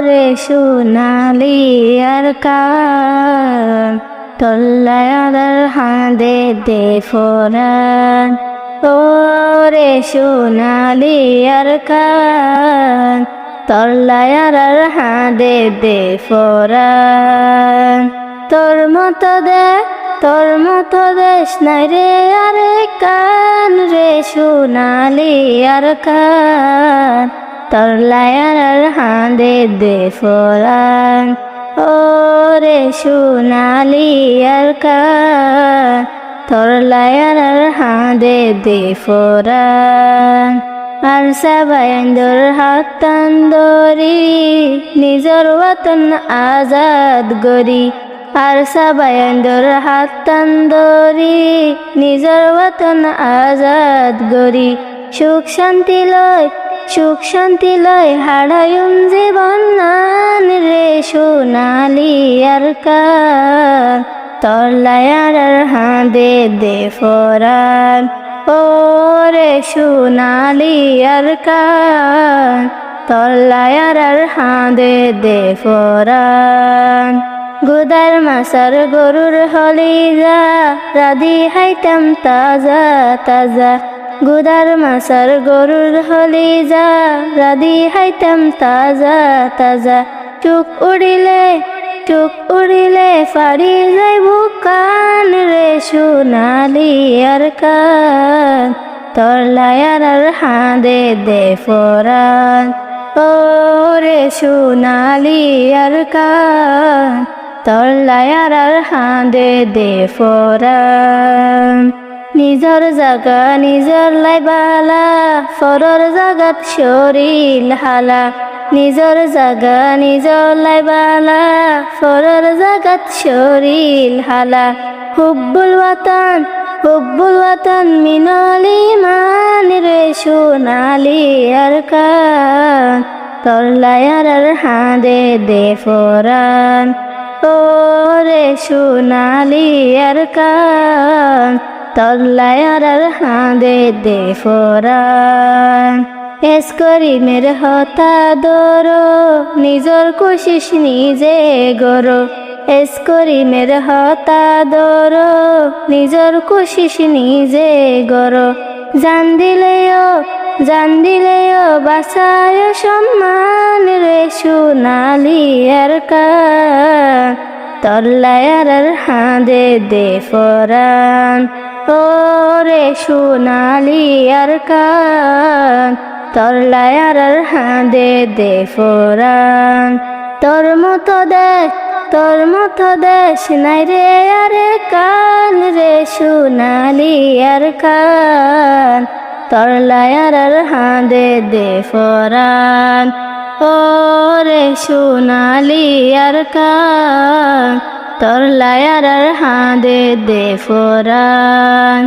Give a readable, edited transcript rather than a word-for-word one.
রে সোনালি আর কান তল্লায়ার হাঁদে দে ফোরান ও রে সোনালি আর কান তল্লায়ার হাঁদে দে ফোরান তোর মতো দেশ নাই রে আরে কান রে সোনালি আর কান তল্লায়ার হাঁদে দে ফোরান ও রে সোনালি আর কান তল্লায়ার হাঁদে দে ফোরান আর সাবাইন্দর হাতান দরি নিজর ওয়াতন আজাদ গরি আর সাবাইন্দর হাতান দরি নিজর ওয়াতন আজাদ গরি সুখ শান্তি লয় হারায়ুম জীবন নান রে সোনালি আর কান তল্লায়ার হাঁদে দে ফোরান ও রে সোনালি আর কান তল্লায়ার হাঁদে দে ফোরান গুদার মাসার গরুর হলি যা রাধি হাইতাম তাজা তাজা গুদার মাসার গরুর হলি যা রাধি হাইতাম তাজা তাজা চুক উড়িলে ফাড়ি যাই বুকান রে সোনালি আর কান তল্লায়ার হাঁদে দে ফোরান ও রে সোনালি আর কান তল্লায়ার হাঁদে দে ফোরান নিজর জাগা নিজর লাইবালা ফরর জাগাত শরীর হালা নিজর জাগা নিজর লাইবালা ফরর জাগাত শরীর হালা হুব্বুল ওয়াতান মিনলি মান রে সোনালি আর কান তল্লায়ার হাঁদে দে ফোরান ও রে সোনালি আর কান তল্লায়ার হাঁদে দে ফোরান এসকরি মের হতা দরো নিজর কোশিস নিজে গরো এসকরি মের হতা দরো নিজর কোশিস নিজে গরো জান দিলেও বাসায় সম্মান রে সোনালি আর কান তল্লায়ার হাঁদে দে ফোরান ও রে সোনালি আর কান তল্লায়ার হাঁদে দে ফোরান তোর মতো দেশ নাই রে আরে কান রে সোনালি আর কান তল্লায়ার হাঁদে দে ফোরান ও রে সোনালি আর কান তল্লায়ার হাঁদে দে ফোরান।